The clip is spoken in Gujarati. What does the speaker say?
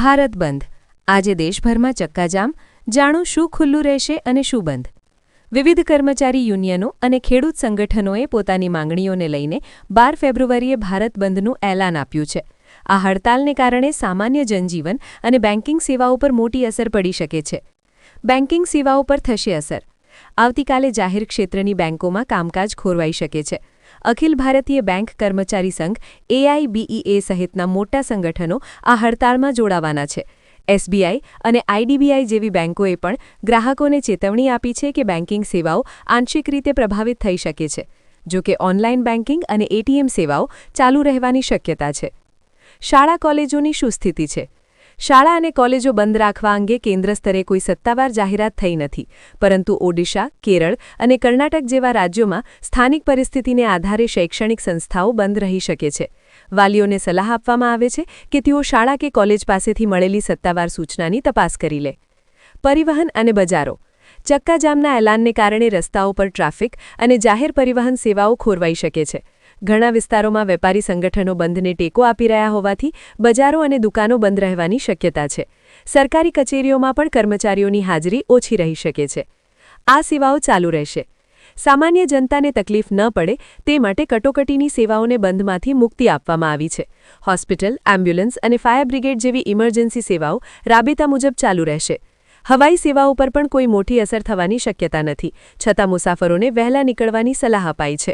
ભારત બંધ આજે દેશભરમાં ચક્કાજામ જાણો શું ખુલ્લું રહેશે અને શું બંધ વિવિધ કર્મચારી યુનિયનો અને ખેડૂત સંગઠનોએ પોતાની માંગણીઓને લઈને 12 ફેબ્રુઆરીએ ભારત બંધનું એલાન આપ્યું છે આ હડતાલને કારણે સામાન્ય જનજીવન અને બેન્કિંગ સેવાઓ પર મોટી અસર પડી શકે છે બેન્કિંગ સેવાઓ પર થશે અસર આવતીકાલે જાહેર ક્ષેત્રની બેન્કોમાં કામકાજ ખોરવાઈ શકે છે અખિલ ભારતીય બેંક કર્મચારી સંઘ AIBEA સહિતના મોટા સંગઠનો આ હડતાળમાં જોડાવાના છે SBI અને IDBI જેવી બેન્કોએ પણ ગ્રાહકોને ચેતવણી આપી છે કે બેન્કિંગ સેવાઓ આંશિક રીતે પ્રભાવિત થઈ શકે છે જો કે ઓનલાઈન બેન્કિંગ અને ATM સેવાઓ ચાલુ રહેવાની શક્યતા છે શાળા કોલેજોની શું સ્થિતિ છે શાળા અને કોલેજો બંધ રાખવા અંગે કેન્દ્ર સ્તરે કોઈ સત્તાવાર જાહેરાત થઈ નથી પરંતુ ઓડિશા કેરળ અને કર્ણાટક જેવા રાજ્યોમાં સ્થાનિક પરિસ્થિતિને આધારે શૈક્ષણિક સંસ્થાઓ બંધ રહી શકે છે વાલીઓને સલાહ આપવામાં આવે છે કે તેઓ શાળા કે કોલેજ પાસેથી મળેલી સત્તાવાર સૂચનાની તપાસ કરી લે પરિવહન અને બજારો ચક્કાજામના એલાનને કારણે રસ્તાઓ પર ટ્રાફિક અને જાહેર પરિવહન સેવાઓ ખોરવાઈ શકે છે ઘણા વિસ્તારોમાં વેપારી સંગઠનો બંધને ટેકો આપી રહ્યા હોવાથી બજારો અને દુકાનો બંધ રહેવાની શક્યતા છે સરકારી કચેરીઓમાં પણ કર્મચારીઓની હાજરી ઓછી રહી શકે છે આ સેવાઓ ચાલુ રહેશે સામાન્ય જનતાને તકલીફ ન પડે તે માટે કટોકટીની સેવાઓને બંધમાંથી મુક્તિ આપવામાં આવી છે હોસ્પિટલ એમ્બ્યુલન્સ અને ફાયર બ્રિગેડ જેવી ઇમરજન્સી સેવાઓ રાબેતા મુજબ ચાલુ રહેશે હવાઈ સેવાઓ પર પણ કોઈ મોટી અસર થવાની શક્યતા નથી છતાં મુસાફરોને વહેલા નીકળવાની સલાહ અપાઈ છે